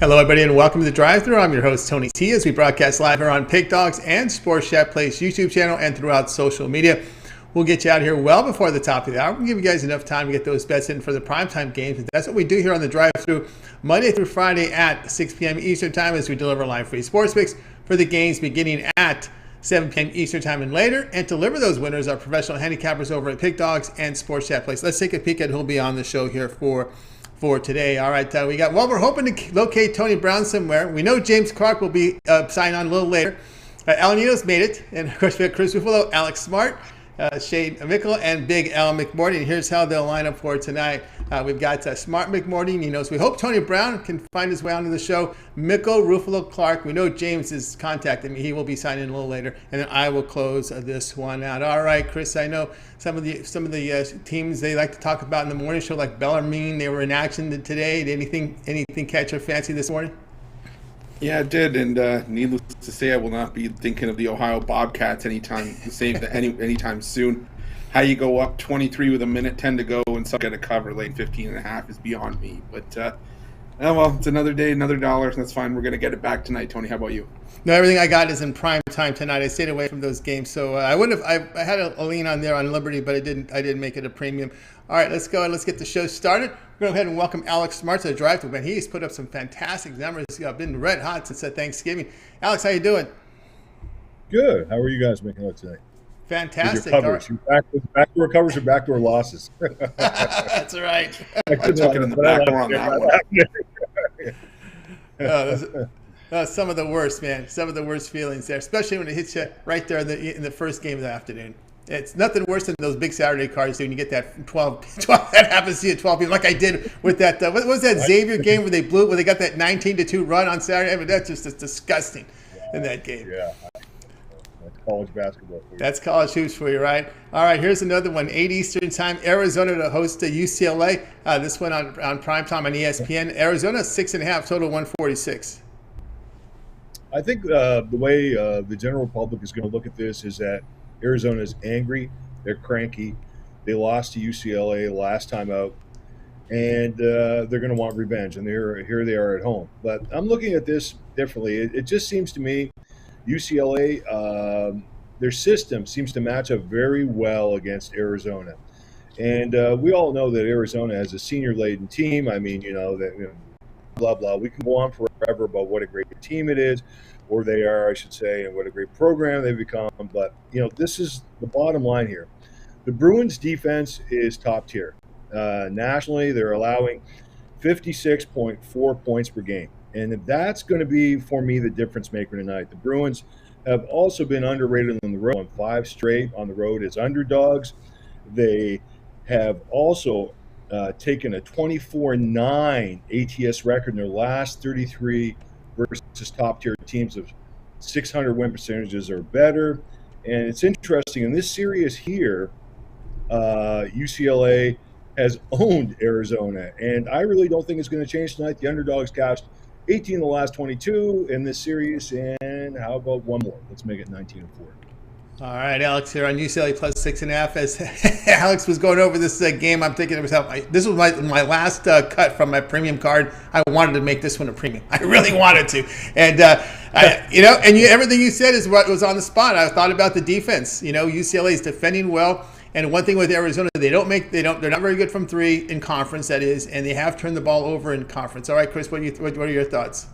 Hello, everybody, and welcome to the Drive-Thru. I'm your host, Tony T, as we broadcast live here on Pig Dogs and Sports Chat Place YouTube channel and throughout social media. We'll get you out here well before the top of the hour. We'll give you guys enough time to get those bets in for the primetime games. And that's what we do here on the Drive-Thru Monday through Friday at 6 p.m. Eastern Time as we deliver live free sports picks for the games beginning at 7 p.m. Eastern Time and later. And to deliver those winners are professional handicappers over at Pig Dogs and Sports Chat Place. Let's take a peek at who'll be on the show here for today. All right, we're hoping to locate Tony Brown somewhere. We know James Clark will be signing on a little later. Ninos made it, and of course we have Chris Ruffolo, Alex Smart, Shane Mickle, and Big Al McMordie. And here's how they'll line up for tonight. We've got Smart, McMordie, Ninos. We hope Tony Brown can find his way onto the show. Mickle, Ruffolo, Clark. We know James is contacting me. He will be signing in a little later, and then I will close this one out. All right, Chris. I know some of the teams they like to talk about in the morning show, like Bellarmine. They were in action today. Did anything catch your fancy this morning? Yeah, it did, and needless to say, I will not be thinking of the Ohio Bobcats anytime soon. How you go up 23 with a minute 10 to go and still get a cover late 15.5 is beyond me. But it's another day, another dollar. That's fine. We're gonna get it back tonight. Tony, how about you? No, everything I got is in prime time tonight. I stayed away from those games, so I wouldn't have. I had a lean on there on Liberty, but I didn't make it a premium. All right, let's go and let's get the show started. We're going to go ahead and welcome Alex Smart to the Drive-Thru. Man, he's put up some fantastic numbers. He's been red hot since Thanksgiving. Alex, how you doing? Good. How are you guys making out tonight? Fantastic. Your covers. Backdoor covers or backdoor losses? That's right. I took it in the backdoor on that one. Some of the worst, man. Some of the worst feelings there, especially when it hits you right there in the first game of the afternoon. It's nothing worse than those big Saturday cards, dude. When you get that 12 that happens to you at 12 p.m. like I did with that. What was that Xavier game where they got that 19-2 run on Saturday? I mean, that's just disgusting in that game. Yeah. That's college basketball for you. That's college hoops for you, right? All right, here's another one. 8 Eastern Time. Arizona to host UCLA. This one on primetime on ESPN. Arizona 6.5, total 146. I think the way the general public is going to look at this is that Arizona is angry. They're cranky. They lost to UCLA last time out, and they're going to want revenge. And here they are at home. But I'm looking at this differently. It just seems to me UCLA, their system seems to match up very well against Arizona. And we all know that Arizona has a senior-laden team. I mean, blah, blah. We can go on forever about what a great team it is, or they are, I should say, and what a great program they've become. But, this is the bottom line here. The Bruins' defense is top tier. Nationally, they're allowing 56.4 points per game. And that's going to be, for me, the difference maker tonight. The Bruins have also been underrated on the road, on 5 straight on the road as underdogs. They have also taken a 24-9 ATS record in their last 33 versus top-tier teams of 600 win percentages or better. And it's interesting, in this series here, UCLA has owned Arizona, and I really don't think it's going to change tonight. The underdogs cashed 18 of the last 22 in this series, and how about one more? Let's make it 19-4. All right, Alex here on UCLA plus 6.5. As Alex was going over this game, I'm thinking to myself, this was my last cut from my premium card. I wanted to make this one a premium. I really wanted to, and everything you said is what was on the spot. I thought about the defense. UCLA is defending well, and one thing with Arizona, they're not very good from 3 in conference. That is, and they have turned the ball over in conference. All right, Chris, what are your thoughts?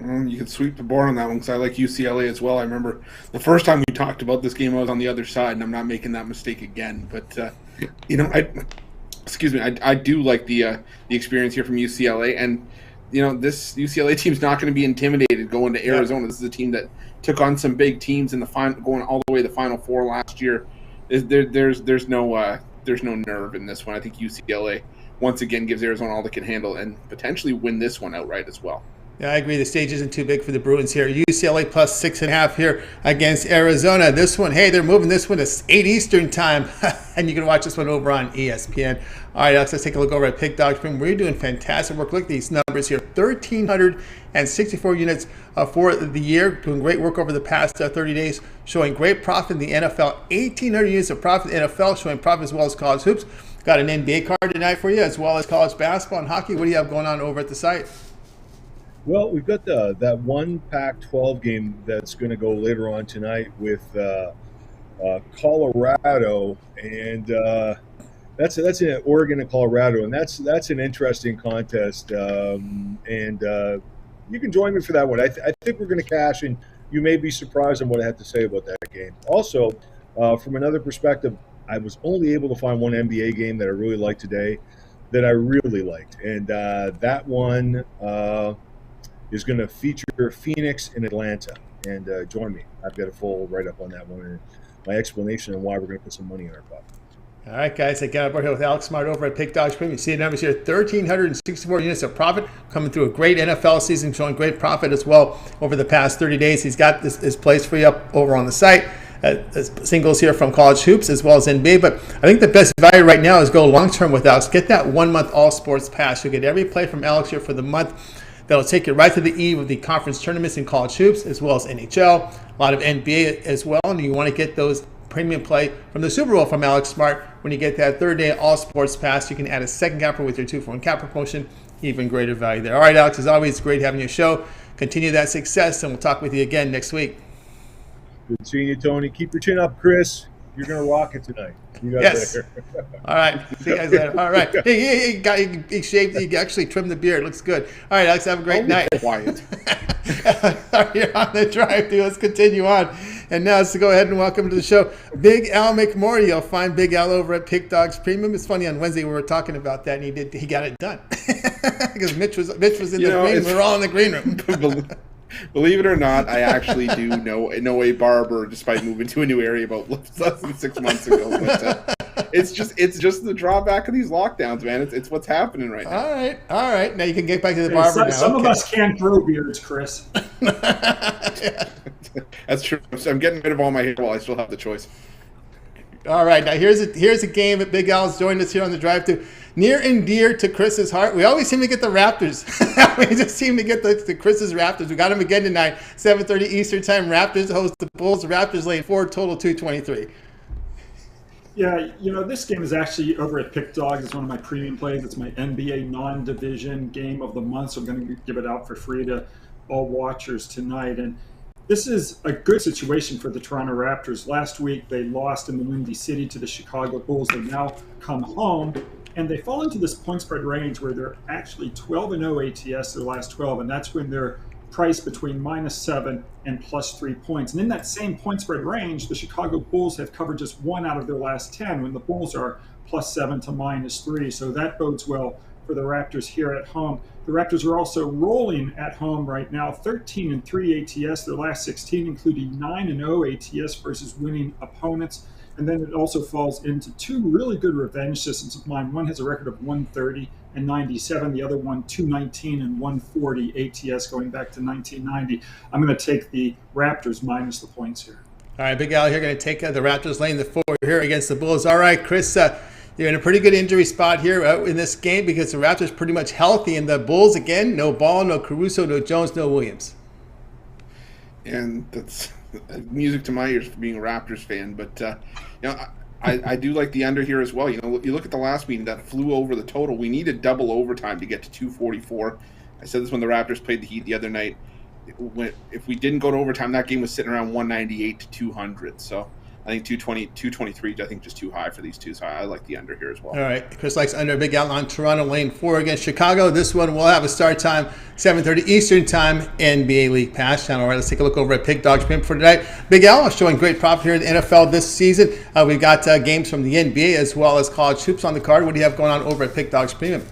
You can sweep the board on that one because I like UCLA as well. I remember the first time we talked about this game, I was on the other side, and I'm not making that mistake again. But I do like the experience here from UCLA, and this UCLA team's not going to be intimidated going to Arizona. Yeah. This is a team that took on some big teams in the final, going all the way to the Final Four last year. There's no nerve in this one. I think UCLA once again gives Arizona all they can handle and potentially win this one outright as well. Yeah, I agree. The stage isn't too big for the Bruins here. UCLA plus 6.5 here against Arizona. This one, hey, they're moving this one to 8 Eastern Time. And you can watch this one over on ESPN. All right, Alex, let's take a look over at Pig Dogs. We're doing fantastic work. Look at these numbers here. 1,364 units for the year. Doing great work over the past 30 days. Showing great profit in the NFL. 1,800 units of profit in the NFL. Showing profit as well as college hoops. Got an NBA card tonight for you, as well as college basketball and hockey. What do you have going on over at the site? Well, we've got that one Pac-12 game that's going to go later on tonight with Colorado, and that's in Oregon and Colorado, and that's an interesting contest. And you can join me for that one. I think we're going to cash, and you may be surprised on what I have to say about that game. Also, from another perspective, I was only able to find one NBA game that I really liked today, that I really liked, and that one is going to feature Phoenix and Atlanta. And join me. I've got a full write-up on that one and my explanation on why we're going to put some money in our pocket. All right, guys, I got aboard here with Alex Smart over at Pick Dogs Premium. You see the numbers here, 1,364 units of profit, coming through a great NFL season, showing great profit as well over the past 30 days. He's got this place for you up over on the site. Singles here from college hoops as well as NBA. But I think the best value right now is go long-term with Alex. Get that 1 month all sports pass. You'll get every play from Alex here for the month. That'll take you right to the eve of the conference tournaments in college hoops as well as NHL, a lot of NBA as well. And you want to get those premium play from the Super Bowl from Alex Smart. When you get that third day all sports pass, you can add a second capper with your 2-for-1 capper promotion. Even greater value there. All right, Alex, as always, great having your show. Continue that success, and we'll talk with you again next week. Good seeing you, Tony. Keep your chin up, Chris. You're going to rock it tonight. You got Yes. there. All right. See you guys later. All right. He shaved. He actually trimmed the beard. Looks good. All right, Alex, have a great night. Quiet. You're on the drive through. Let's continue on. And now let's go ahead and welcome to the show Big Al McMordie. You'll find Big Al over at Pick Dogs Premium. It's funny, on Wednesday we were talking about that, and he got it done because Mitch was in the green room. We were all in the green room. Believe it or not, I actually do know a barber, despite moving to a new area about less than 6 months ago. But it's just the drawback of these lockdowns, man. It's what's happening right now. All right. Now you can get back to the barber now. Some of us can't grow beards, Chris. That's true. So I'm getting rid of all my hair while I still have the choice. All right, now here's a game that Big Al's joined us here on the drive-thru. Near and dear to Chris's heart. We always seem to get the Raptors. We just seem to get the Chris's Raptors. We got them again tonight, 7:30 Eastern Time. Raptors host the Bulls. The Raptors laying 4, total 223. Yeah, this game is actually over at Pick Dogs. It's one of my premium plays. It's my NBA non-division game of the month, so I'm going to give it out for free to all watchers tonight. And this is a good situation for the Toronto Raptors. Last week, they lost in the Windy City to the Chicago Bulls. They now come home, and they fall into this point spread range where they're actually 12-0 ATS their last 12, and that's when they're priced between -7 and +3 points. And in that same point spread range, the Chicago Bulls have covered just 1 out of their last 10 when the Bulls are +7 to -3. So that bodes well for the Raptors here at home. The Raptors are also rolling at home right now, 13-3 ATS, their last 16, including 9-0 ATS versus winning opponents. And then it also falls into 2 really good revenge systems of mine. One has a record of 130 and 97. The other one, 219 and 140 ATS going back to 1990. I'm going to take the Raptors minus the points here. All right, Big Al here going to take the Raptors laying the 4 here against the Bulls. All right, Chris, you're in a pretty good injury spot here in this game because the Raptors pretty much healthy, and the Bulls, again, no Ball, no Caruso, no Jones, no Williams. And that's music to my ears for being a Raptors fan. But, I do like the under here as well. You look at the last meeting that flew over the total. We needed double overtime to get to 244. I said this when the Raptors played the Heat the other night. If we didn't go to overtime, that game was sitting around 198 to 200. So I think 223, I think just too high for these two. So I like the under here as well. All right. Chris likes under. Big Al on Toronto lane 4 against Chicago. This one will have a start time, 7:30 Eastern Time, NBA League Pass channel. All right, let's take a look over at Pick Dogs Premium for tonight. Big Al showing great profit here in the NFL this season. We've got games from the NBA as well as college hoops on the card. What do you have going on over at Pick Dogs Premium?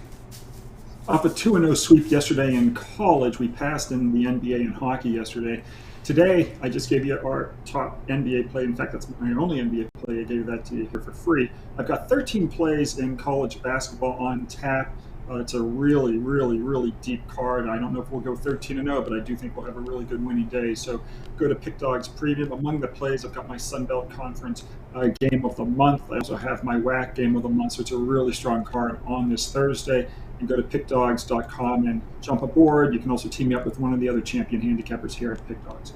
Off a 2-0 sweep yesterday in college, we passed in the NBA and hockey yesterday. Today, I just gave you our top NBA play. In fact, that's my only NBA play. I gave that to you here for free. I've got 13 plays in college basketball on tap. It's a really, really, really deep card. I don't know if we'll go 13-0, but I do think we'll have a really good winning day. So go to Pick Dogs Premium. Among the plays, I've got my Sun Belt Conference game of the month. I also have my WAC game of the month. So it's a really strong card on this Thursday. And go to pickdogs.com and jump aboard. You can also team me up with one of the other champion handicappers here at Pick Dogs.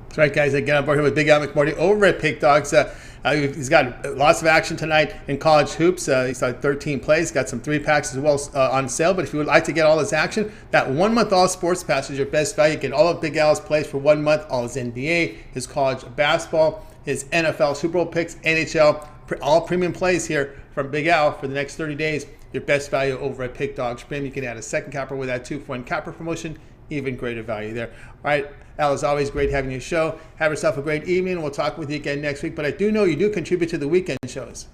That's right, guys. Again, I'm here with Big Al McMordie over at Pick Dogs. He's got lots of action tonight in college hoops. He's got 13 plays, got some 3-packs as well on sale. But if you would like to get all his action, that 1 month all sports pass is your best value. Get all of Big Al's plays for 1 month, all his NBA, his college basketball, his NFL Super Bowl picks, NHL, all premium plays here from Big Al for the next 30 days. Your best value over at Pick Dogs Premium. You can add a second capper with that 2-for-1 capper promotion. Even greater value there. All right, Al, it's always great having you show. Have yourself a great evening. We'll talk with you again next week. But I do know you do contribute to the weekend shows.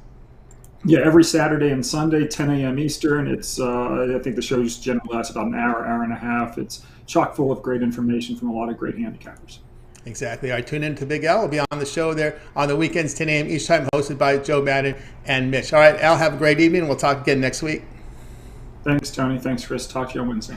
Yeah, every Saturday and Sunday, 10 a.m. Eastern. It's I think the shows generally last about an hour and a half. It's chock full of great information from a lot of great handicappers. Exactly. All right, tune in to Big Al. We'll be on the show there on the weekends, 10 a.m. each time, hosted by Joe Madden and Mitch. All right, Al, have a great evening. We'll talk again next week. Thanks, Tony. Thanks, Chris. Talk to you on Wednesday.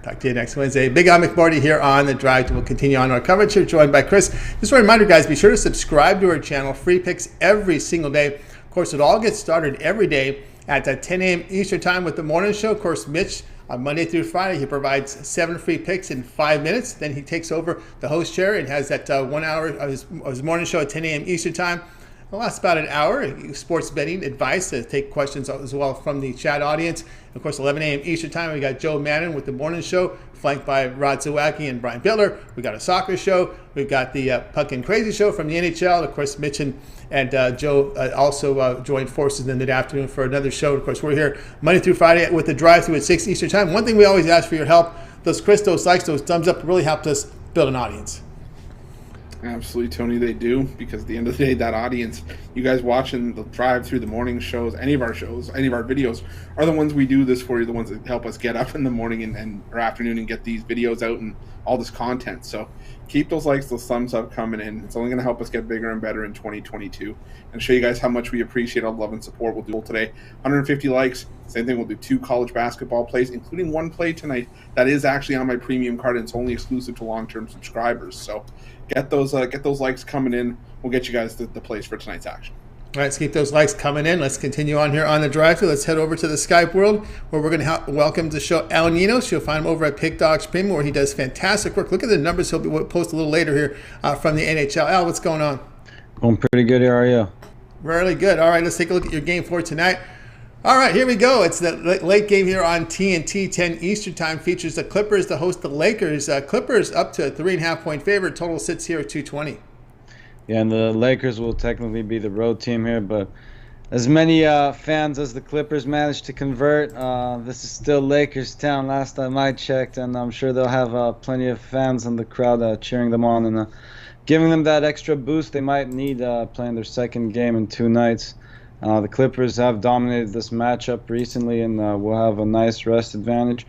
Talk to you next Wednesday. Big Al McMordie here on The Drive. We'll continue on our coverage here, joined by Chris. Just a reminder, guys, be sure to subscribe to our channel. Free picks every single day. Of course, it all gets started every day at 10 a.m. Eastern Time with the morning show. Of course, Mitch, on Monday through Friday, he provides 7 free picks in 5 minutes. Then he takes over the host chair and has that 1 hour of his morning show at 10 a.m. Eastern Time. It lasts about an hour. Sports betting advice to take questions as well from the chat audience. Of course, 11 a.m. Eastern Time, we got Joe Madden with the morning show, flanked by Rod Zawacki and Brian Bittler. We got a soccer show. We've got the Puck and Crazy show from the NHL. Of course, Mitch and Joe also joined forces in the afternoon for another show. Of course, we're here Monday through Friday with the drive-through at 6 Eastern Time. One thing we always ask for your help, those likes, those thumbs up really helped us build an audience. Absolutely, Tony, they do, because at the end of the day, that audience, you guys watching the drive through the morning shows, any of our videos, are the ones we do this for. You the ones that help us get up in the morning and or afternoon and get these videos out and all this content. So keep those likes, those thumbs up coming in. It's only going to help us get bigger and better in 2022 and show you guys how much we appreciate all the love and support. We'll do today 150 likes. Same thing, we'll do 2 college basketball plays, including 1 play tonight that is actually on my premium card, and it's only exclusive to long-term subscribers. So get those likes coming in. We'll get you guys the plays for tonight's action. All right, let's keep those likes coming in. Let's continue on here on the drive-thru. Let's head over to the Skype world, where we're going to welcome to the show Al Ninos. You'll find him over at Pick Dogs Premium, where he does fantastic work. Look at the numbers he'll post a little later here from the NHL. Al, what's going on? Going pretty good here. How are you? Really good. All right, let's take a look at your game for tonight. All right, here we go. It's the late game here on TNT, 10 Eastern Time. Features the Clippers to host the Lakers. Clippers up to a 3.5-point favorite. Total sits here at 220. Yeah, and the Lakers will technically be the road team here, but as many fans as the Clippers managed to convert, this is still Lakers town last time I checked, and I'm sure they'll have plenty of fans in the crowd cheering them on and giving them that extra boost they might need playing their second game in 2 nights. The Clippers have dominated this matchup recently and will have a nice rest advantage.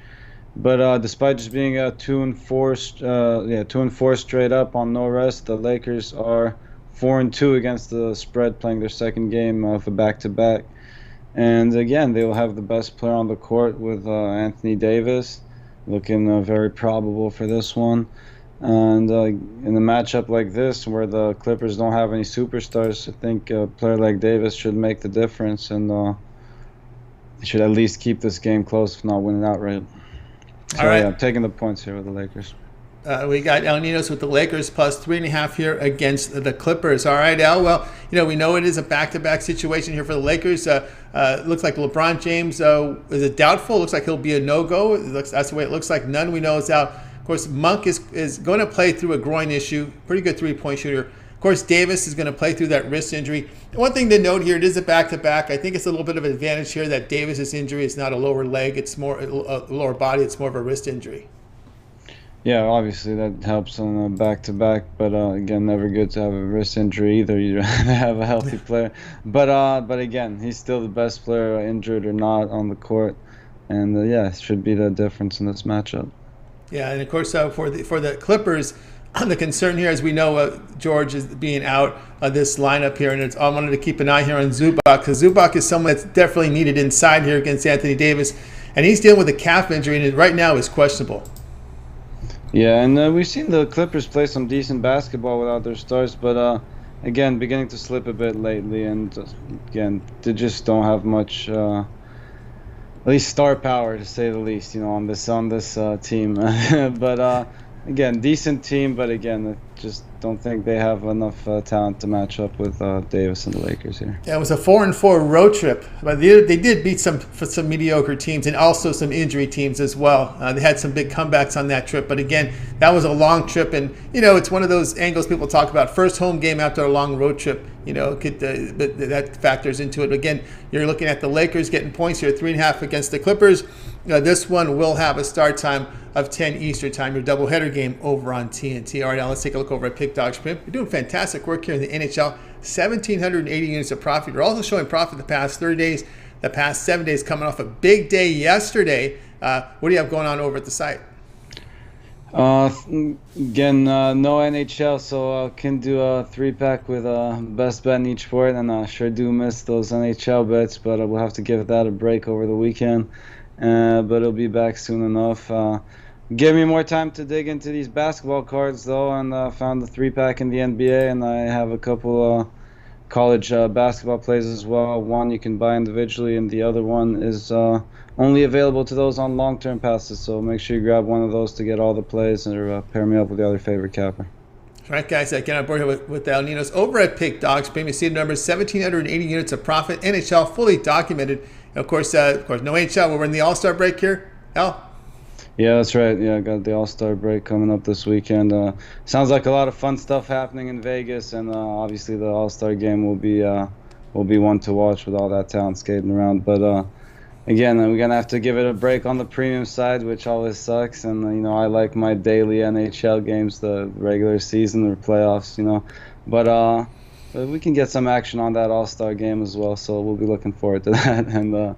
But despite just being 2-4 straight up on no rest, the Lakers are 4-2 against the spread, playing their second game of a back-to-back. And again, they will have the best player on the court with Anthony Davis, looking very probable for this one. And in a matchup like this, where the Clippers don't have any superstars, I think a player like Davis should make the difference, and they should at least keep this game close, if not win it outright. So, all right. Yeah, I'm taking the points here with the Lakers. We got El Ninos with the Lakers plus 3.5 here against the Clippers. All right, Al. Well, we know it is a back-to-back situation here for the Lakers. Looks like LeBron James is it doubtful. Looks like he'll be a no-go. That's the way it looks like. None we know is out. Of course, Monk is going to play through a groin issue. Pretty good three-point shooter. Of course, Davis is going to play through that wrist injury. One thing to note here, it is a back-to-back. I think it's a little bit of an advantage here that Davis's injury is not a lower leg. It's more a lower body. It's more of a wrist injury. Yeah, obviously that helps on a back-to-back, but again, never good to have a wrist injury either. You'd rather have a healthy player. But again, he's still the best player, injured or not, on the court. And it should be the difference in this matchup. Yeah, and of course, for the Clippers, the concern here, as we know, George is being out of this lineup here, and I wanted to keep an eye here on Zubac, because Zubac is someone that's definitely needed inside here against Anthony Davis, and he's dealing with a calf injury, and right now is questionable. Yeah, and we've seen the Clippers play some decent basketball without their stars, but again, beginning to slip a bit lately, and again, they just don't have much, at least star power, to say the least, on this team. But again, decent team, but again, just don't think they have enough talent to match up with Davis and the Lakers here. Yeah, it was a 4-4 road trip, but they did beat some mediocre teams and also some injury teams as well. They had some big comebacks on that trip, but again, that was a long trip, and it's one of those angles people talk about. First home game after a long road trip, that factors into it. Again, you're looking at the Lakers getting points here, 3.5 against the Clippers. This one will have a start time of 10 Eastern time, your doubleheader game over on TNT. All right, now let's take a look over at Pick Dogs Print. You're doing fantastic work here in the NHL. 1,780 units of profit. You're also showing profit the past 30 days, the past 7 days, coming off a big day yesterday. What do you have going on over at the site? Again, no NHL, so I can do a 3-pack with best bet in each sport, and I sure do miss those NHL bets, but we'll have to give that a break over the weekend. But it'll be back soon enough. Give me more time to dig into these basketball cards, though, and found the 3-pack in the NBA, and I have a couple college basketball plays as well. One you can buy individually, and the other one is only available to those on long-term passes, so make sure you grab one of those to get all the plays, or pair me up with your other favorite capper. All right, guys, I get on board here with Ninos over at Pick Dogs. Premium seed numbers 1,780 units of profit. NHL fully documented. And of course, no NHL. We're in the All-Star break here. Al? Yeah, that's right. Yeah, I got the All-Star break coming up this weekend. Sounds like a lot of fun stuff happening in Vegas, and obviously the All-Star game will be one to watch with all that talent skating around. But again, we're gonna have to give it a break on the premium side, which always sucks. And I like my daily NHL games, the regular season or playoffs, But we can get some action on that All-Star game as well, so we'll be looking forward to that. And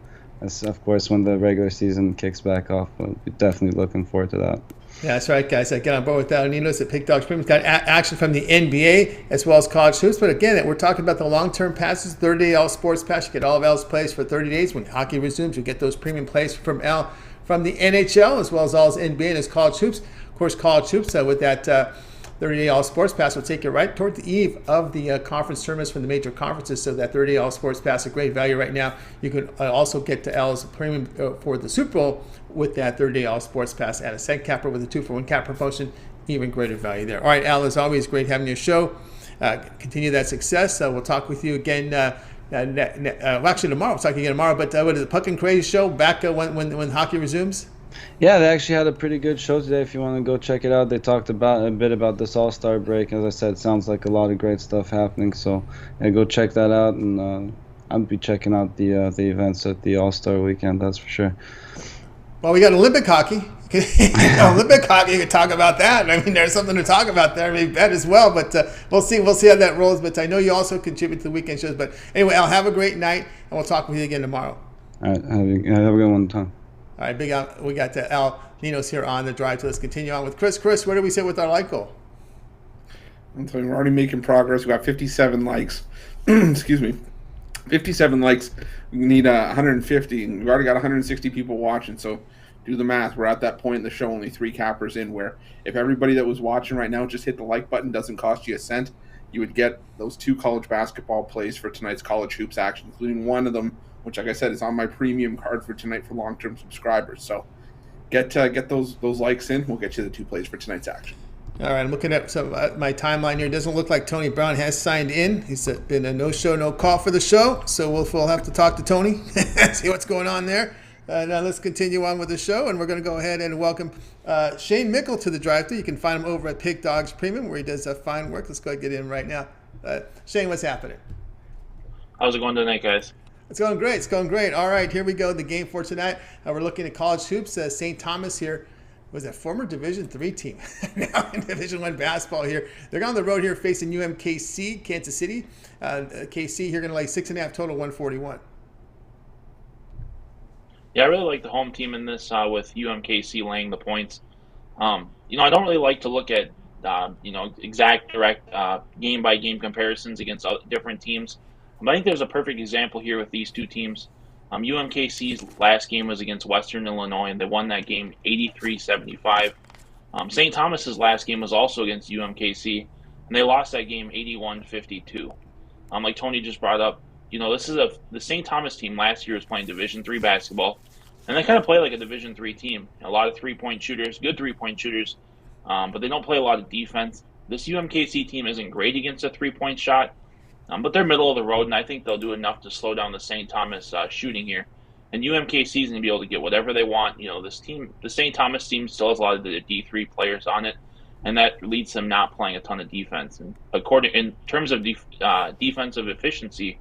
of course, when the regular season kicks back off, we'll be definitely looking forward to that. Yeah, that's right, guys. I get on board with that. Ninos at Pick Dogs Premium got action from the NBA as well as college hoops. But again, we're talking about the long-term passes, 30-day All Sports Pass. You get all of L's plays for 30 days. When hockey resumes, you get those premium plays from L from the NHL as well as all his NBA and his college hoops. Of course, college hoops with that 30-day All Sports Pass will take you right toward the eve of the conference tournaments from the major conferences. So that 30-day All Sports Pass is a great value right now. You can also get to L's premium for the Super Bowl with that 30-day All Sports Pass at a cent capper with a 2-for-1 cap promotion. Even greater value there. All right, Al, as always, great having your show. Continue that success. We'll talk with you again. Actually, tomorrow. We'll talk again tomorrow. But what is the Puck and Crazy show back when hockey resumes? Yeah, they actually had a pretty good show today. If you want to go check it out, they talked a bit about this All-Star break. As I said, it sounds like a lot of great stuff happening. So go check that out, and I'll be checking out the events at the All-Star weekend. That's for sure. Well, we got Olympic hockey. Olympic hockey, you can talk about that. I mean, there's something to talk about there. Maybe bet as well, but we'll see how that rolls. But I know you also contribute to the weekend shows. But anyway, Al, have a great night, and we'll talk with you again tomorrow. All right, have a good one, Tom. All right, big out. We got Al Ninos here on the drive. So let's continue on with Chris. Chris, where do we sit with our like goal? I'm telling you, we're already making progress. We got 57 likes. Excuse me. 57 likes. We need 150. And we've already got 160 people watching. So do the math. We're at that point in the show, only 3 cappers in, where if everybody that was watching right now just hit the like button, doesn't cost you a cent, you would get those 2 college basketball plays for tonight's college hoops action, including one of them, which, like I said, is on my premium card for tonight for long-term subscribers. So get those likes in. We'll get you the 2 plays for tonight's action. All right, I'm looking at my timeline here. It doesn't look like Tony Brown has signed in. He's been a no-show, no-call for the show. So we'll have to talk to Tony, see what's going on there. Now let's continue on with the show, and we're going to go ahead and welcome Shane Mickle to the drive-thru. You can find him over at Pick Dogs Premium, where he does fine work. Let's go ahead and get in right now. Shane, what's happening? How's it going tonight, guys? It's going great. It's going great. All right, here we go. The game for tonight. We're looking at college hoops. St. Thomas here was a former Division III team, now in Division I basketball here. They're on the road here facing UMKC, Kansas City. KC here going to lay 6.5 total, 141. Yeah, I really like the home team in this with UMKC laying the points. I don't really like to look at exact direct game-by-game comparisons against different teams. I think there's a perfect example here with these 2 teams. UMKC's last game was against Western Illinois, and they won that game 83-75. St. Thomas's last game was also against UMKC, and they lost that game 81-52. Like Tony just brought up, this is the St. Thomas team last year was playing Division III basketball, and they kind of play like a Division III team. A lot of 3-point shooters, good 3-point shooters, but they don't play a lot of defense. this UMKC team isn't great against a three-point shot, but they're middle of the road, and I think they'll do enough to slow down the St. Thomas shooting here. And UMKC is going to be able to get whatever they want. This team, the St. Thomas team, still has a lot of the D3 players on it, and that leads them not playing a ton of defense. And in terms of defensive efficiency,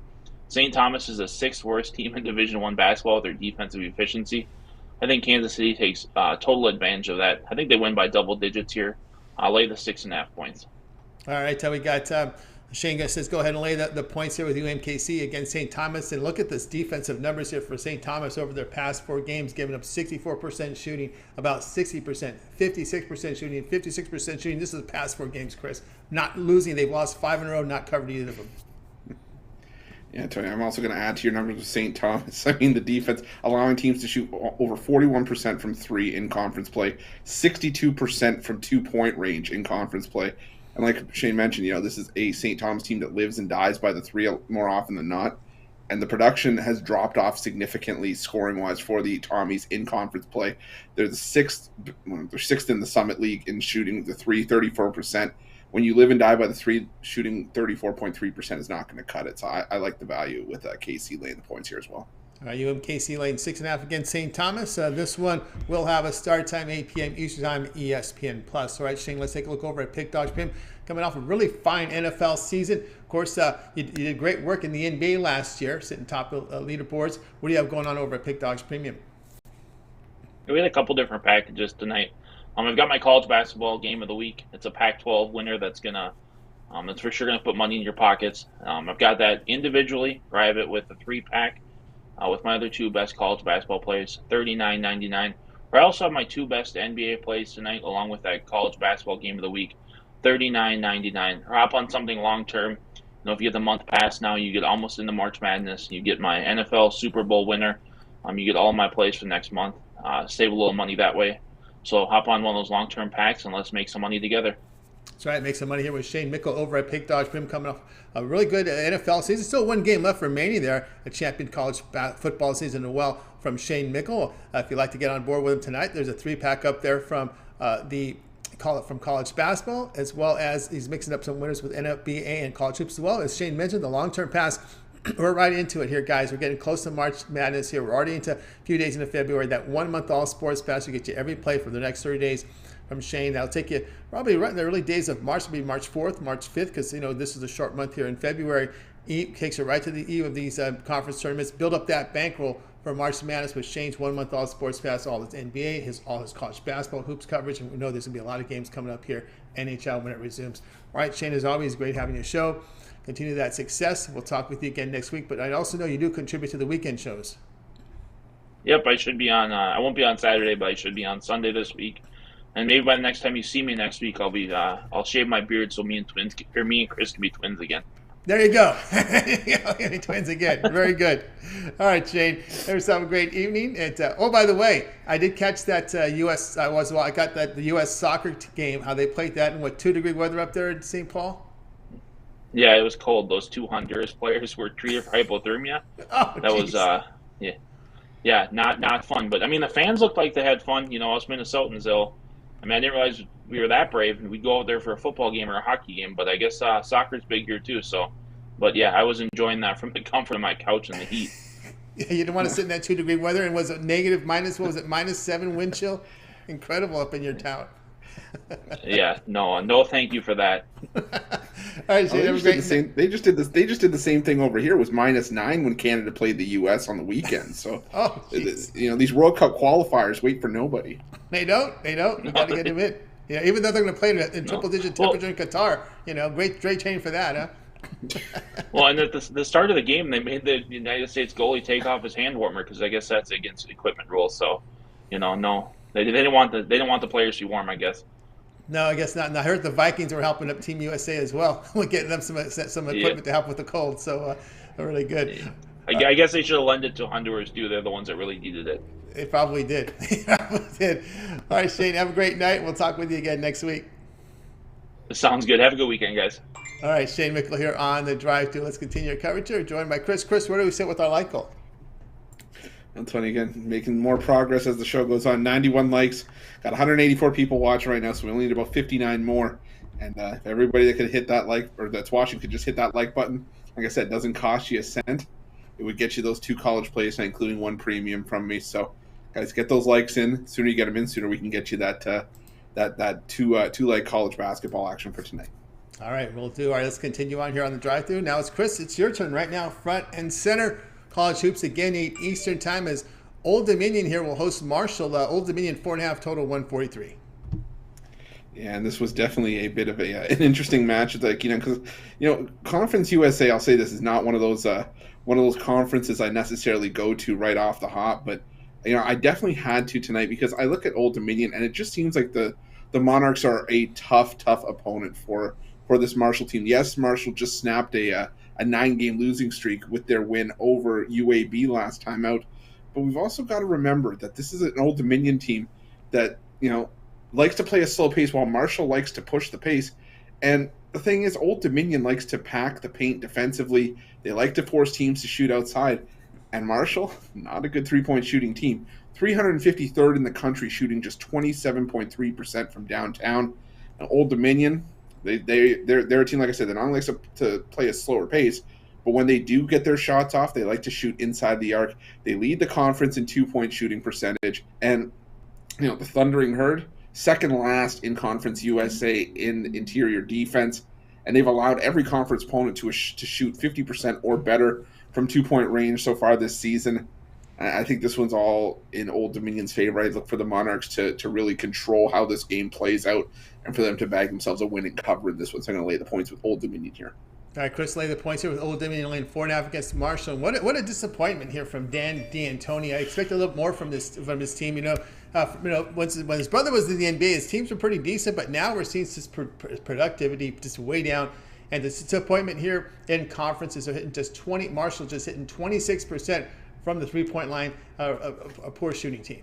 St. Thomas is the sixth worst team in Division I basketball with their defensive efficiency. I think Kansas City takes total advantage of that. I think they win by double digits here. I'll lay the 6.5 points. All right, we got Shane says go ahead and lay the points here with UMKC against St. Thomas. And look at this defensive numbers here for St. Thomas over their past 4 games, giving up 64% shooting, about 60%, 56% shooting, 56% shooting. This is the past 4 games, Chris. Not losing. They've lost 5 in a row, not covered either of them. Yeah, Tony, I'm also going to add to your numbers with St. Thomas. I mean, the defense allowing teams to shoot over 41% from 3 in conference play, 62% from 2-point range in conference play. And like Shane mentioned, this is a St. Thomas team that lives and dies by the 3 more often than not. And the production has dropped off significantly scoring-wise for the Tommies in conference play. They're sixth in the Summit League in shooting the 3, 34%. When you live and die by the 3, shooting 34.3% is not going to cut it. So I like the value with KC laying the points here as well. All right, UMKC laying 6.5 against St. Thomas. This one will have a start time 8 p.m. Eastern Time, ESPN Plus. All right, Shane, let's take a look over at Pick Dogs Premium. Coming off a really fine NFL season. Of course, you did great work in the NBA last year, sitting top leaderboards. What do you have going on over at Pick Dogs Premium? We had a couple different packages tonight. I've got my college basketball game of the week. It's a Pac-12 winner that's for sure gonna put money in your pockets. I've got that individually, where I have it with a 3-pack. With my other 2 best college basketball plays, $39.99. I also have my 2 best NBA plays tonight, along with that college basketball game of the week, $39.99. Or hop on something long term. If you get the month pass now, you get almost into March Madness. You get my NFL Super Bowl winner. You get all my plays for next month. Save a little money that way. So hop on one of those long-term packs and let's make some money together. That's right. Make some money here with Shane Mickle over at Pick Dogs Premium, coming off a really good NFL season. Still 1 game left remaining there. A champion college football season as well from Shane Mickle. If you'd like to get on board with him tonight, there's a 3-pack up there from from college basketball, as well as he's mixing up some winners with NBA and college hoops as well. As Shane mentioned, the long-term pass, we're right into it here, guys. We're getting close to March Madness here. We're already into a few days into February. That 1-month all sports pass will get you every play for the next 30 days from Shane. That'll take you probably right in the early days of March. It'll be March 4th, March 5th, because this is a short month here in February. Takes you right to the eve of these conference tournaments. Build up that bankroll for March Madness with Shane's 1-month all sports pass, all his NBA, all his college basketball hoops coverage, and we know there's gonna be a lot of games coming up here, NHL when it resumes. All right, Shane, as always, great having your show. Continue that success. We'll talk with you again next week. But I also know you do contribute to the weekend shows. Yep, I should be on. I won't be on Saturday, but I should be on Sunday this week. And maybe by the next time you see me next week, I'll shave my beard so me and Chris can be twins again. There you go. Twins again. Very good. All right, Shane. Have yourself a great evening. And by the way, I did catch that I got the U.S. soccer game. How they played that in 2-degree weather up there in St. Paul. Yeah, it was cold. Those 2 Honduras players were treated for hypothermia. Oh, that geez. Was not fun. But I mean, the fans looked like they had fun. Us Minnesotans, I didn't realize we were that brave. We'd go out there for a football game or a hockey game, but I guess soccer's big here too. So, but yeah, I was enjoying that from the comfort of my couch in the heat. Yeah, you didn't want to sit in that 2-degree weather, and was it negative -7 wind chill? Incredible up in your town. Yeah, no, thank you for that. All right, Shane, they just did the same thing over here. It was -9 when Canada played the U.S. on the weekend. So, these World Cup qualifiers wait for nobody. They don't. You got to get them in. Yeah, even though they're going to play in triple-digit temperature in Qatar, great training for that, huh? Well, and at the start of the game, they made the United States goalie take off his hand warmer because I guess that's against equipment rules. So, no, they didn't want the players to be warm, I guess. No, I guess not. And I heard the Vikings were helping up Team USA as well with getting them some equipment to help with the cold. So, really good. Yeah. I guess they should have lent it to Honduras too. They're the ones that really needed it. They probably did. All right, Shane, have a great night. We'll talk with you again next week. Sounds good. Have a good weekend, guys. All right, Shane Mickle here on the Drive Thru. Let's continue our coverage here. Joined by Chris. Chris, where do we sit with our like goal? Tony again making more progress as the show goes on. 91 likes. Got 184 people watching right now, so we only need about 59 more. And if everybody that could hit that like, or that's watching could just hit that like button, like I said, it doesn't cost you a cent. It would get you those 2 college plays, including 1 premium from me. So, guys, get those likes in. The sooner you get them in, sooner we can get you that two leg college basketball action for tonight. All right, we'll do. All right, let's continue on here on the drive-through. Now it's Chris. It's your turn right now, front and center. College hoops again, 8 Eastern time, as Old Dominion here will host Marshall. Old Dominion 4.5 total, 143. Yeah, and this was definitely a bit of an interesting match. Like, because Conference USA, I'll say this is not one of those conferences I necessarily go to right off the hop, but I definitely had to tonight because I look at Old Dominion and it just seems like the Monarchs are a tough opponent for this Marshall team. Yes, Marshall just snapped a 9-game losing streak with their win over UAB last time out, but we've also got to remember that this is an Old Dominion team that likes to play a slow pace while Marshall likes to push the pace. And the thing is, Old Dominion likes to pack the paint defensively. They like to force teams to shoot outside. And Marshall, not a good 3-point shooting team. 353rd in the country, shooting just 27.3% from downtown. And Old Dominion, they're a team, like I said, they're not like to play a slower pace. But when they do get their shots off, they like to shoot inside the arc. They lead the conference in 2-point shooting percentage. And, the Thundering Herd, second last in Conference USA in interior defense, and they've allowed every conference opponent to shoot 50% or better from 2-point range so far this season. I think this one's all in Old Dominion's favor. I look for the Monarchs to really control how this game plays out and for them to bag themselves a winning cover in this one. So I'm going to lay the points with Old Dominion here. All right, Chris, lay the points here with Old Dominion laying 4.5 against Marshall. What a disappointment here from Dan D'Antoni. I expected a little more from his team. When his brother was in the NBA, his teams were pretty decent, but now we're seeing his productivity just way down. And the disappointment here in conferences are hitting just 20. Marshall just hitting 26% from the 3-point line. A poor shooting team.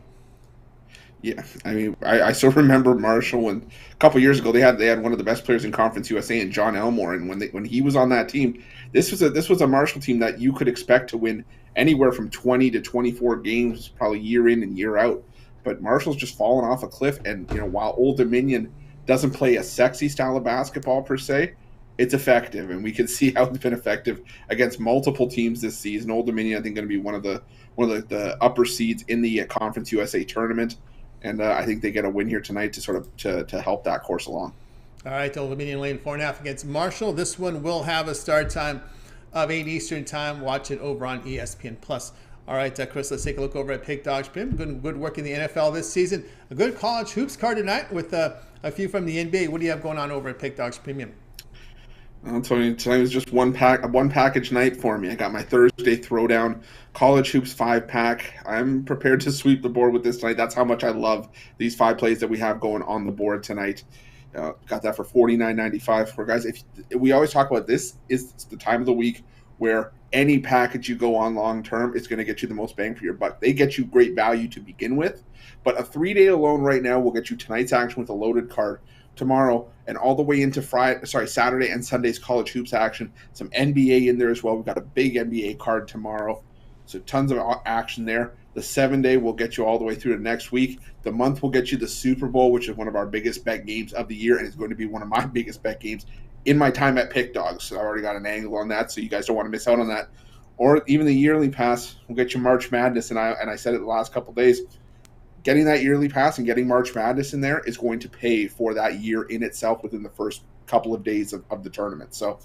Yeah, I mean, I still remember Marshall when a couple years ago they had one of the best players in Conference USA in John Elmore, and when he was on that team, this was a Marshall team that you could expect to win anywhere from 20 to 24 games, probably year in and year out. But Marshall's just fallen off a cliff, and while Old Dominion doesn't play a sexy style of basketball per se, it's effective, and we can see how it's been effective against multiple teams this season. Old Dominion, I think, going to be one of the upper seeds in the Conference USA tournament. And I think they get a win here tonight to sort of to help that course along. All right, Old Dominion laying 4.5 against Marshall. This one will have a start time of 8 Eastern time. Watch it over on ESPN Plus. All right, Chris, let's take a look over at Pick Dogs Premium. Good work in the NFL this season. A good college hoops card tonight with a few from the NBA. What do you have going on over at Pick Dogs Premium? Tony, tonight was just one package night for me. I got my Thursday Throwdown College Hoops 5-pack. I'm prepared to sweep the board with this tonight. That's how much I love these 5 plays that we have going on the board tonight. Got that for $49.95. For guys, if we always talk about this, is the time of the week where any package you go on long term is going to get you the most bang for your buck. They get you great value to begin with, but a 3-day alone right now will get you tonight's action with a loaded card. Tomorrow and all the way into Saturday and Sunday's college hoops action. Some NBA in there as well. We've got a big NBA card tomorrow. So tons of action there. The 7-day will get you all the way through to next week. The month will get you the Super Bowl, which is one of our biggest bet games of the year, and it's going to be one of my biggest bet games in my time at Pick Dogs. So I already got an angle on that, so you guys don't want to miss out on that. Or even the yearly pass will get you March Madness, and I said it the last couple of days. Getting that yearly pass and getting March Madness in there is going to pay for that year in itself within the first couple of days of the tournament. So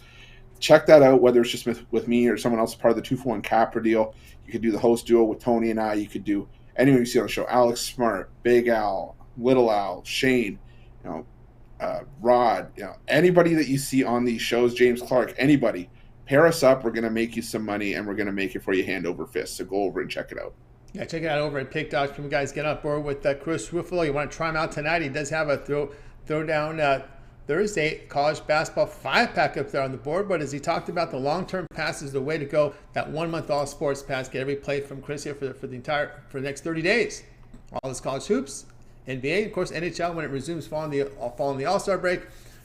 check that out, whether it's just with me or someone else part of the 2-for-1 capper deal. You could do the host duo with Tony and I. You could do anyone you see on the show. Alex Smart, Big Al, Little Al, Shane, Rod, anybody that you see on these shows, James Clark, anybody, pair us up. We're going to make you some money, and we're going to make it for you hand over fist. So go over and check it out. Yeah, check it out over at Pick Dogs. From guys, get on board with Chris Ruffolo. You want to try him out tonight. He does have a throwdown Thursday college basketball 5-pack up there on the board. But as he talked about, the long-term pass is the way to go. That 1-month all sports pass. Get every play from Chris here for the next 30 days. All this college hoops, NBA, of course NHL when it resumes following the All-Star break.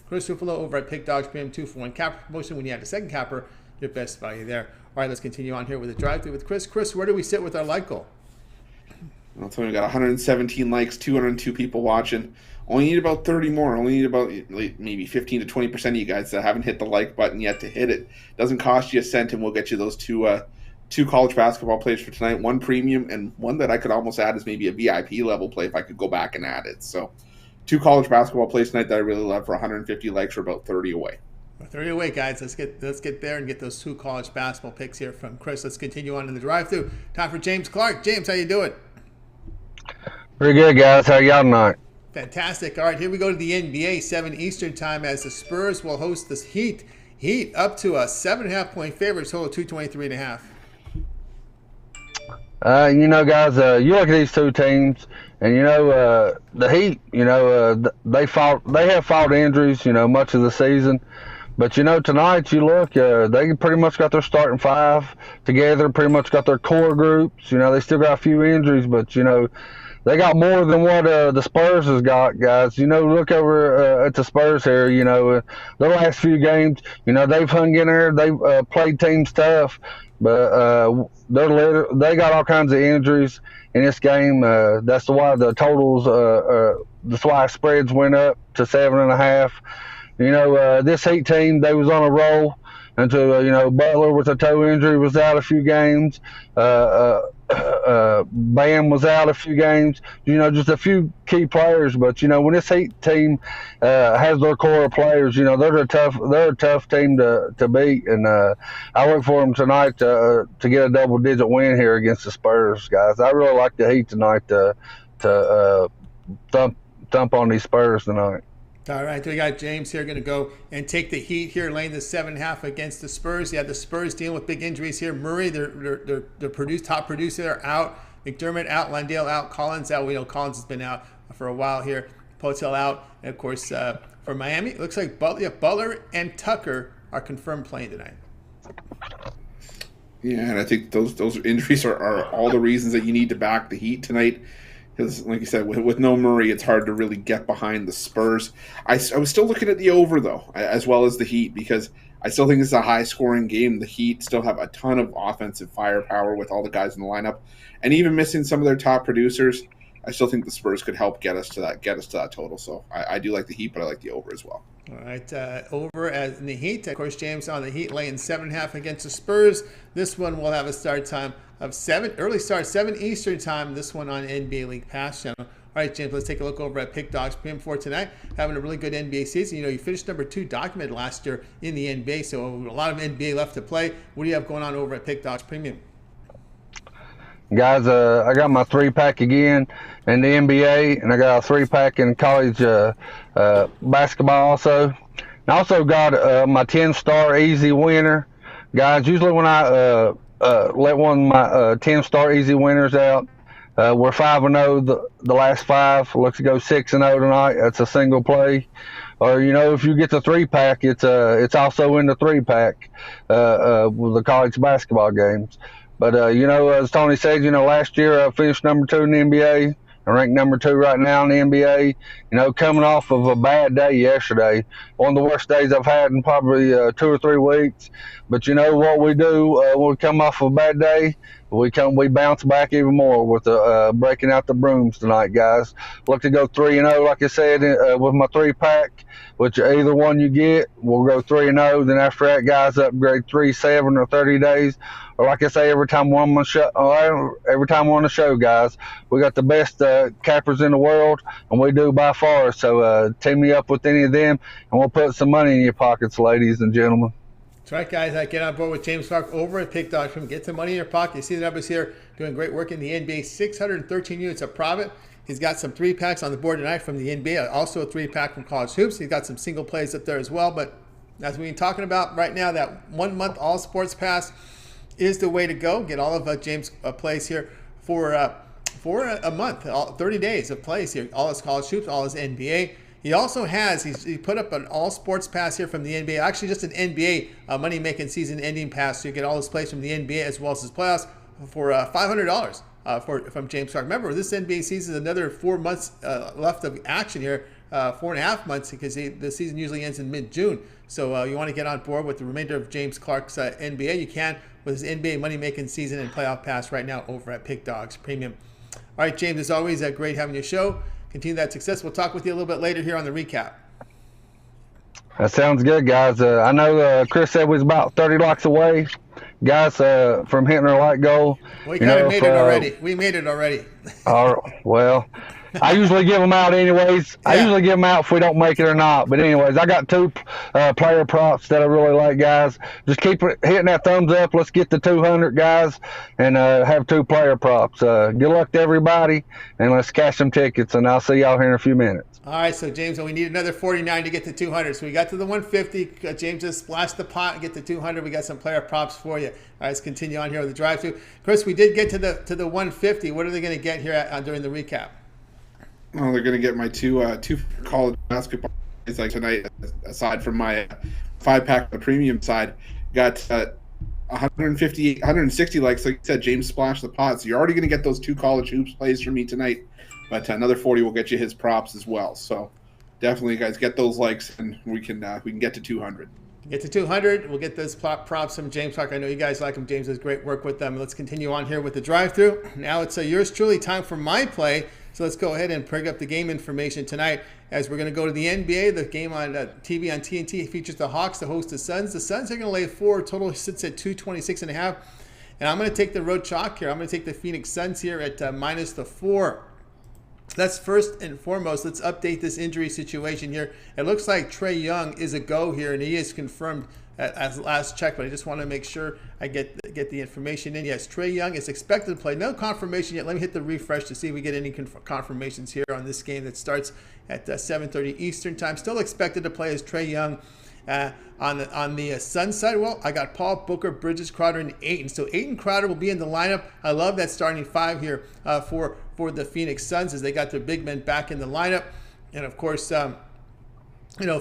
Chris Ruffolo over at Pick Dogs Premium 2-for-1 capper promotion. When you add a second capper, your best value there. All right, let's continue on here with the drive-through with Chris. Chris, where do we sit with our like goal? I'll tell you, we got 117 likes, 202 people watching. Only need about 30 more. Only need about maybe 15 to 20% of you guys that haven't hit the like button yet to hit it. Doesn't cost you a cent, and we'll get you those two college basketball plays for tonight. One premium and one that I could almost add as maybe a VIP level play if I could go back and add it. So 2 college basketball plays tonight that I really love for 150 likes or about 30 away. 30 away, guys. Let's get there and get those 2 college basketball picks here from Chris. Let's continue on in the drive-through. Time for James Clark. James, how you doing? Pretty good, guys. How y'all tonight? Fantastic. All right, here we go to the NBA, 7 Eastern time, as the Spurs will host the Heat. Heat up to a 7.5 point favorite, total 223.5. Guys, you look at these 2 teams, and the Heat. They have fought injuries, much of the season. But tonight you look, they pretty much got their starting 5 together, pretty much got their core groups. They still got a few injuries, but they got more than what the Spurs has got, guys. Look over at the Spurs here. The last few games, they've hung in there. They've played teams tough, but they got all kinds of injuries in this game. That's why the totals. That's why spreads went up to 7.5. This Heat team, they was on a roll until Butler with a toe injury was out a few games. Bam was out a few games. Just a few key players. But when this Heat team has their core of players, they're a tough team to beat. And I look for them tonight to get a double-digit win here against the Spurs, guys. I really like the Heat tonight to thump on these Spurs tonight. All right, we got James here going to go and take the Heat here, laying the 7.5 against the Spurs. Yeah, the Spurs dealing with big injuries here. Murray, their top producer, are out. McDermott out. Landale out. Collins out. We know Collins has been out for a while here. Potel out. And, of course, for Miami, it looks like Butler and Tucker are confirmed playing tonight. Yeah, and I think those injuries are all the reasons that you need to back the Heat tonight. Because, like you said, with no Murray, it's hard to really get behind the Spurs. I was still looking at the over, though, as well as the Heat, because I still think it's a high-scoring game. The Heat still have a ton of offensive firepower with all the guys in the lineup. And even missing some of their top producers, I still think the Spurs could help get us to that total. So I do like the Heat, but I like the over as well. All right, over as in the Heat. Of course, James on the Heat laying 7.5 against the Spurs. This one will have a start time of 7 Eastern time. This one on NBA League Pass channel. All right, James, let's take a look over at Pick Dogs Premium for tonight. Having a really good NBA season. You finished number 2 documented last year in the NBA, so a lot of NBA left to play. What do you have going on over at Pick Dogs Premium? Guys, I got my 3-pack again in the NBA, and I got a 3-pack in college basketball also. And I also got my 10-star easy winner. Guys, usually when I let one of my 10-star easy winners out, we're 5-0 the last 5. Let's go 6-0 tonight. That's a single play. Or if you get the 3-pack, it's also in the 3-pack with the college basketball games. But as Tony said, last year I finished number 2 in the NBA. I ranked number 2 right now in the NBA. Coming off of a bad day yesterday, one of the worst days I've had in probably 2 or 3 weeks. But what we do when we come off of a bad day, we bounce back even more with breaking out the brooms tonight, guys. Look to go 3-0, like I said, with my 3-pack. Which either one you get, we'll go 3-0. Then after that, guys, upgrade 3, 7, or 30 days. Or like I say, every time we're on the show, guys, we got the best cappers in the world, and we do by far. So team me up with any of them, and we'll put some money in your pockets, ladies and gentlemen. That's right, guys. Get on board with James Clark over at Pick Dogs. Get some money in your pocket. You see the numbers here, doing great work in the NBA. 613 units of profit. He's got some 3-packs on the board tonight from the NBA. Also a 3-pack from College Hoops. He's got some single plays up there as well. But as we've been talking about right now, that 1-month All Sports Pass is the way to go. Get all of James' plays here for a month, 30 days of plays here. All his College Hoops, all his NBA. He also has, he put up an All Sports Pass here from the NBA. Actually, just an NBA money-making season-ending pass. So you get all his plays from the NBA as well as his playoffs for $500. From James Clark. Remember, this NBA season is another 4 months left of action here, 4.5 months, because the season usually ends in mid-June. So you want to get on board with the remainder of James Clark's NBA. You can with his NBA money-making season and playoff pass right now over at Pick Dogs Premium. All right, James, as always, great having your show. continue that success. We'll talk with you a little bit later here on the recap. That sounds good, guys. I know Chris said we was about 30 likes away, guys, from hitting our like goal. We kind of made it already. We made it already. Well, I usually give them out anyways. Yeah. I usually give them out if we don't make it or not. But anyways, I got 2 player props that I really like, guys. Just keep hitting that thumbs up. Let's get to 200, guys, and have 2 player props. Good luck to everybody, and let's cash some tickets, and I'll see y'all here in a few minutes. All right, so James, we need another 49 to get to 200. So we got to the 150. James just splashed the pot and get to 200. We got some player props for you. All right, let's continue on here with the drive-thru. Chris, we did get to the 150. What are they going to get here during the recap? Well, they're going to get my two college basketball plays like tonight. Aside from my 5-pack on the premium side, got 160 likes. Like you said, James splashed the pot. So you're already going to get those 2 college hoops plays from me tonight. But another 40 will get you his props as well. So definitely, guys, get those likes, and we can get to 200. Get to 200. We'll get those props from James Clark. I know you guys like him. James does great work with them. Let's continue on here with the drive-thru. Now it's yours truly time for my play. So let's go ahead and bring up the game information tonight as we're going to go to the NBA. The game on TV on TNT features the Hawks to host the Suns. The Suns are going to lay 4. Total sits at 226.5. And I'm going to take the road chalk here. I'm going to take the Phoenix Suns here at minus the 4. That's first and foremost. Let's update this injury situation here. It looks like Trae Young is a go here, and he is confirmed as last check, but I just want to make sure I get the information in. Yes, Trae Young is expected to play. No confirmation yet. Let me hit the refresh to see if we get any confirmations here on this game that starts at 7:30 Eastern time. Still expected to play as Trae Young. On the Suns side, well, I got Paul, Booker, Bridges, Crowder, and Ayton. So Ayton, Crowder will be in the lineup. I love that starting 5 here for the Phoenix Suns as they got their big men back in the lineup. And of course,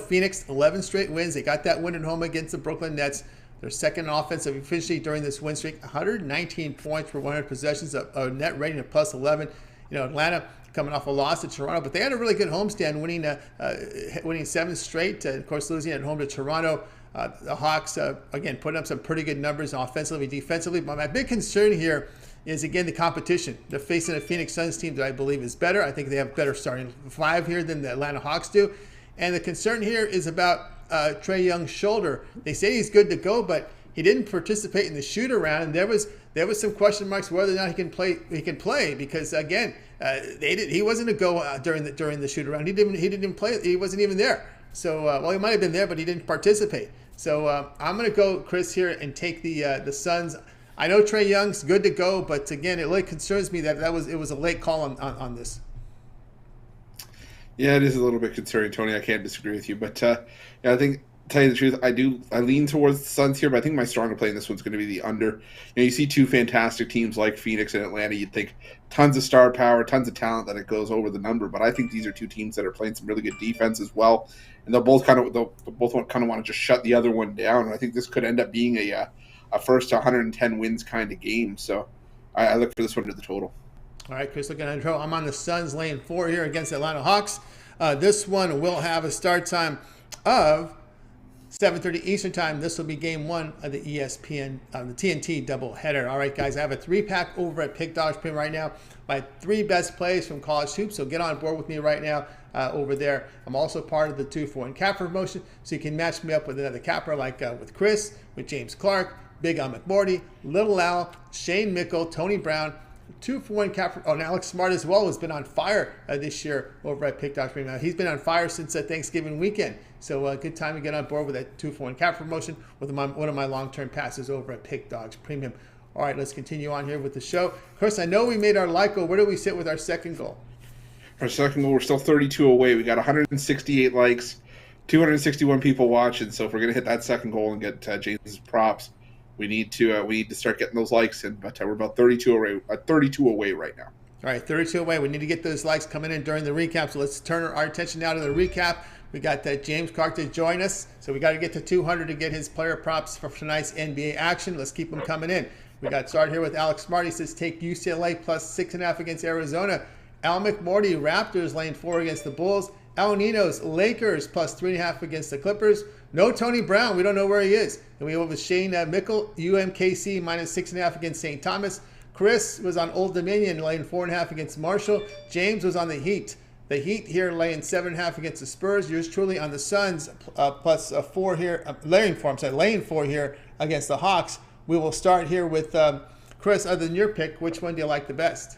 Phoenix 11 straight wins. They got that win at home against the Brooklyn Nets. Their second offensive efficiency during this win streak, 119 points per 100 possessions, a net rating of plus 11. Atlanta coming off a loss to Toronto, but they had a really good homestand, winning 7 straight. Of course, losing at home to Toronto. The Hawks, again, putting up some pretty good numbers offensively, defensively. But my big concern here is, again, the competition. They're facing a Phoenix Suns team that I believe is better. I think they have better starting 5 here than the Atlanta Hawks do. And the concern here is about Trae Young's shoulder. They say he's good to go, but he didn't participate in the shoot around. And there was some question marks whether or not he can play because again, he wasn't a go during the shoot around. He didn't play. He wasn't even there. So he might have been there, but he didn't participate. So I'm going to go, Chris, here and take the Suns. I know Trae Young's good to go, but again, it really concerns me that it was a late call on this. Yeah, it is a little bit concerning, Tony. I can't disagree with you, but I think, to tell you the truth, I lean towards the Suns here, but I think my stronger play in this one's going to be the under. You see 2 fantastic teams like Phoenix and Atlanta. You'd think tons of star power, tons of talent that it goes over the number, but I think these are 2 teams that are playing some really good defense as well, and they'll both kind of want to just shut the other one down. And I think this could end up being a first to 110 wins kind of game. So I look for this one to the total. All right, Chris, looking at intro. I'm on the Suns laying 4 here against the Atlanta Hawks. This one will have a start time of 7:30 Eastern time. This will be game 1 of the ESPN, the TNT doubleheader. All right, guys, I have a 3-pack over at Pick Dogs Premium right now. My 3 best plays from college hoops. So get on board with me right now over there. I'm also part of the 2-for-1 capper promotion, so you can match me up with another capper like with Chris, with James Clark, Big on McMordie, Little Al, Shane Mickle, Tony Brown. 2-for-1 capper. Oh, and Alex Smart as well has been on fire this year over at Pick Dogs Premium. He's been on fire since Thanksgiving weekend. So good time to get on board with that 2-for-1 capper promotion with one of my long-term passes over at Pick Dogs Premium. All right, let's continue on here with the show. Chris, I know we made our like goal. Where do we sit with our second goal? Our second goal, we're still 32 away. We got 168 likes, 261 people watching. So if we're going to hit that second goal and get James's props, we need to start getting those likes in, but we're about 32 away right now. All right, 32 away. We need to get those likes coming in during the recap. So let's turn our attention now to the recap. We got James Clark to join us. So we got to get to 200 to get his player props for tonight's NBA action. Let's keep them coming in. We got started here with Alex Smart. He says take UCLA plus 6.5 against Arizona. Al McMordie, Raptors laying 4 against the Bulls. Al Ninos, Lakers plus 3.5 against the Clippers. No Tony Brown. We don't know where he is. And we have Shane Mickle, UMKC minus 6.5 against St. Thomas. Chris was on Old Dominion laying 4.5 against Marshall. James was on the Heat The Heat here laying 7.5 against the Spurs. Yours truly on the Suns plus 4 here, laying 4 here against the Hawks. We will start here with Chris. Other than your pick, which one do you like the best?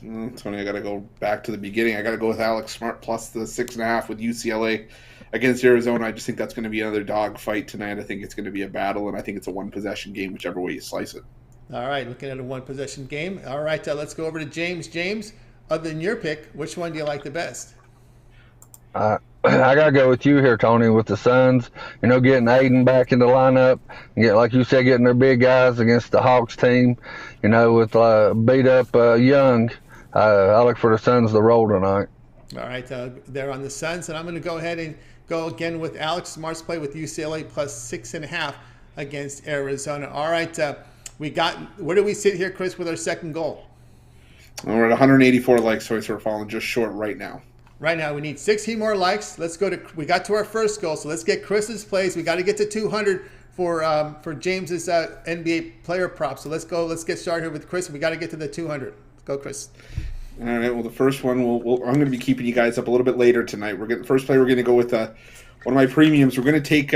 Tony, I got to go back to the beginning. I got to go with Alex Smart plus the 6.5 with UCLA against Arizona. I just think that's going to be another dog fight tonight. I think it's going to be a battle, and I think it's a one-possession game, whichever way you slice it. All right, looking at a one-possession game. All right, let's go over to James. James, other than your pick, which one do you like the best? I gotta go with you here, Tony, with the Suns. Getting Aiden back in the lineup, and like you said, getting their big guys against the Hawks team. With beat up Young. I look for the Suns to roll tonight. All right, they're on the Suns, and I'm going to go ahead and go again with Alex Smart's play with UCLA plus 6.5 against Arizona. All right, where do we sit here, Chris, with our second goal? We're at 184 likes, so we're falling just short right now. Right now, we need 16 more likes. We got to our first goal, so let's get Chris's plays. We got to get to 200 for James's NBA player prop. So let's go. Let's get started here with Chris. We got to get to the 200. Let's go, Chris. All right. Well, the first one, I'm going to be keeping you guys up a little bit later tonight. First play, we're going to go with one of my premiums. We're going to take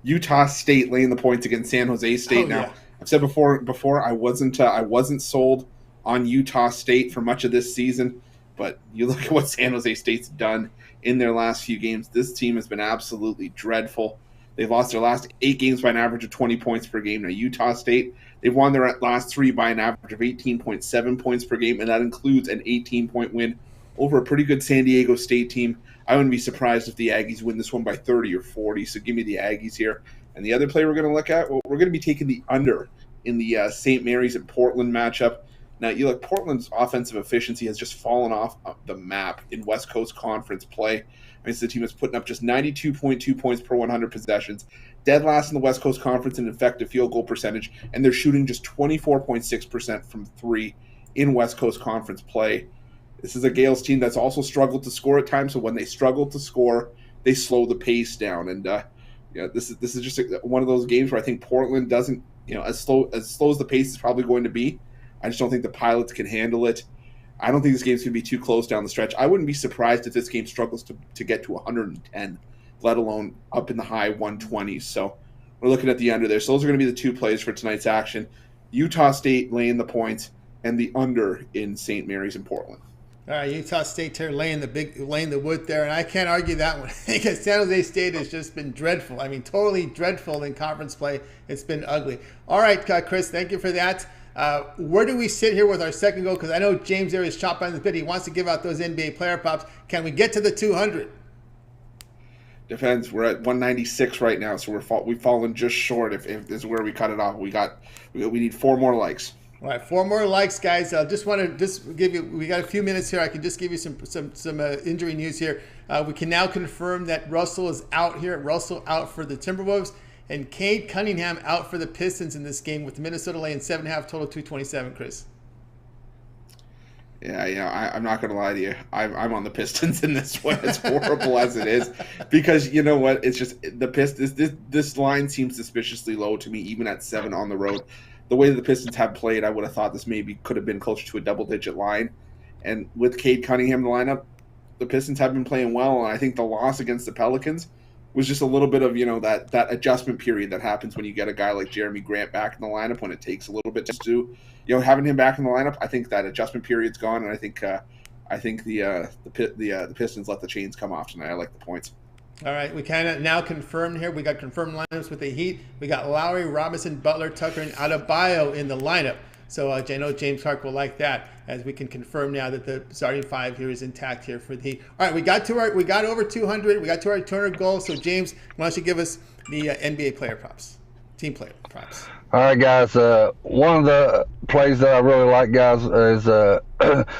Utah State laying the points against San Jose State. Now, I've said before I wasn't sold on Utah State for much of this season. But you look at what San Jose State's done in their last few games. This team has been absolutely dreadful. They've lost their last 8 games by an average of 20 points per game. Now, Utah State, they've won their last 3 by an average of 18.7 points per game, and that includes an 18-point win over a pretty good San Diego State team. I wouldn't be surprised if the Aggies win this one by 30 or 40, so give me the Aggies here. And the other play we're going to look at, we're going to be taking the under in the St. Mary's and Portland matchup. Now, Portland's offensive efficiency has just fallen off the map in West Coast Conference play. The team is putting up just 92.2 points per 100 possessions, dead last in the West Coast Conference in effective field goal percentage, and they're shooting just 24.6% from 3 in West Coast Conference play. This is a Gales team that's also struggled to score at times, so when they struggle to score, they slow the pace down. And this is just one of those games where I think Portland doesn't, as slow as the pace is probably going to be. I just don't think the Pilots can handle it. I don't think this game's going to be too close down the stretch. I wouldn't be surprised if this game struggles to get to 110, let alone up in the high 120s. So we're looking at the under there. So those are going to be the 2 plays for tonight's action. Utah State laying the points and the under in St. Mary's and Portland. All right, Utah State here laying the wood there, and I can't argue that one because San Jose State has just been dreadful. I mean, totally dreadful in conference play. It's been ugly. All right, Chris, thank you for that. Where do we sit here with our second goal? Because I know James there is chopping on the bit. He wants to give out those NBA player props. Can we get to the 200? Depends. We're at 196 right now, so we've fallen just short. If this is where we cut it off, we need 4 more likes. All right, 4 more likes, guys. I just want to give you. We got a few minutes here. I can just give you some injury news here. We can now confirm that Russell is out here. Russell out for the Timberwolves. And Cade Cunningham out for the Pistons in this game with Minnesota laying 7.5, total 227, Chris. Yeah, I'm not going to lie to you. I'm on the Pistons in this one, as horrible as it is. Because you know what? It's just the Pistons. This line seems suspiciously low to me, even at 7 on the road. The way that the Pistons have played, I would have thought this maybe could have been closer to a double-digit line. And with Cade Cunningham in the lineup, the Pistons have been playing well. And I think the loss against the Pelicans was just a little bit of, that adjustment period that happens when you get a guy like Jeremy Grant back in the lineup, when it takes a little bit just to, having him back in the lineup. I think that adjustment period's gone, and I think the Pistons let the chains come off tonight. I like the points. All right, we kind of now confirmed here. We got confirmed lineups with the Heat. We got Lowry, Robinson, Butler, Tucker, and Adebayo in the lineup. So I know James Clark will like that, as we can confirm now that the starting 5 here is intact here for the Heat. All right, we got over 200. We got to our 200 goal. So James, why don't you give us the NBA player props, team player props? All right, guys. One of the plays that I really like, guys, is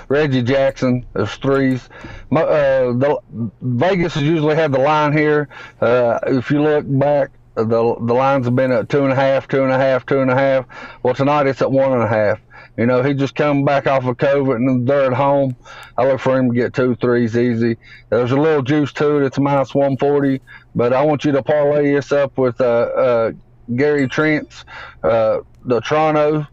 Reggie Jackson. There's 3s. The Vegas has usually had the line here. If you look back, the lines have been at 2.5, 2.5, 2.5. Well, tonight it's at 1.5. He just come back off of COVID and they're at home. I look for him to get 2 threes easy. There's a little juice to it. It's minus 140, but I want you to parlay this up with Gary Trent's the Toronto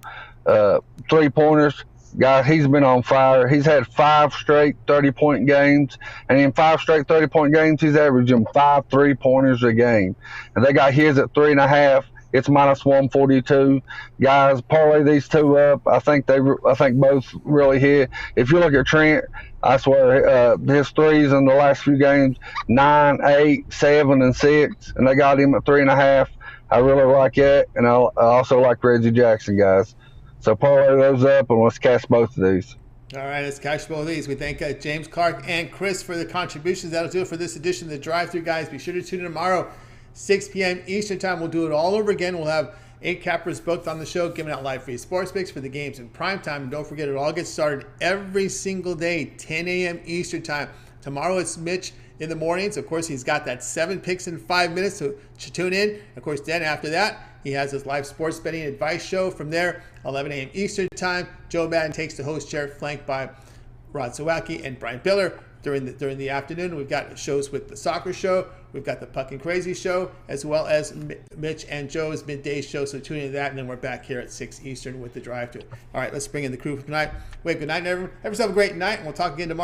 3-pointers Guy, he's been on fire. He's had 5 straight 30-point games, and in 5 straight 30-point games, he's averaging 5 3-pointers a game. And they got his at 3.5. It's minus 142. Guys, parlay these two up. I think both really hit. If you look at Trent, I swear his threes in the last few games, 9, 8, 7, and 6, and they got him at 3.5. I really like that, and I also like Reggie Jackson, guys. So parlay those up, and let's catch both of these. All right, let's catch both of these. We thank James, Clark, and Chris for the contributions. That'll do it for this edition of the Drive-Thru, guys. Be sure to tune in tomorrow, 6 p.m. Eastern Time. We'll do it all over again. We'll have 8 cappers booked on the show, giving out live free sports picks for the games in prime time. And don't forget, it all gets started every single day, 10 a.m. Eastern Time. Tomorrow it's Mitch in the mornings. Of course, he's got that 7 picks in 5 minutes, so tune in. Of course, then after that, he has his live sports betting advice show. From there, 11 a.m. Eastern Time, Joe Madden takes the host chair, flanked by Rod Zawacki and Brian Biller. During the afternoon, we've got shows with the soccer show. We've got the Puck and Crazy show, as well as Mitch and Joe's midday show. So tune into that, and then we're back here at 6 Eastern with the Drive-Thru. All right, let's bring in the crew for tonight. Wait, good night, everyone. Have yourself a great night, and we'll talk again tomorrow.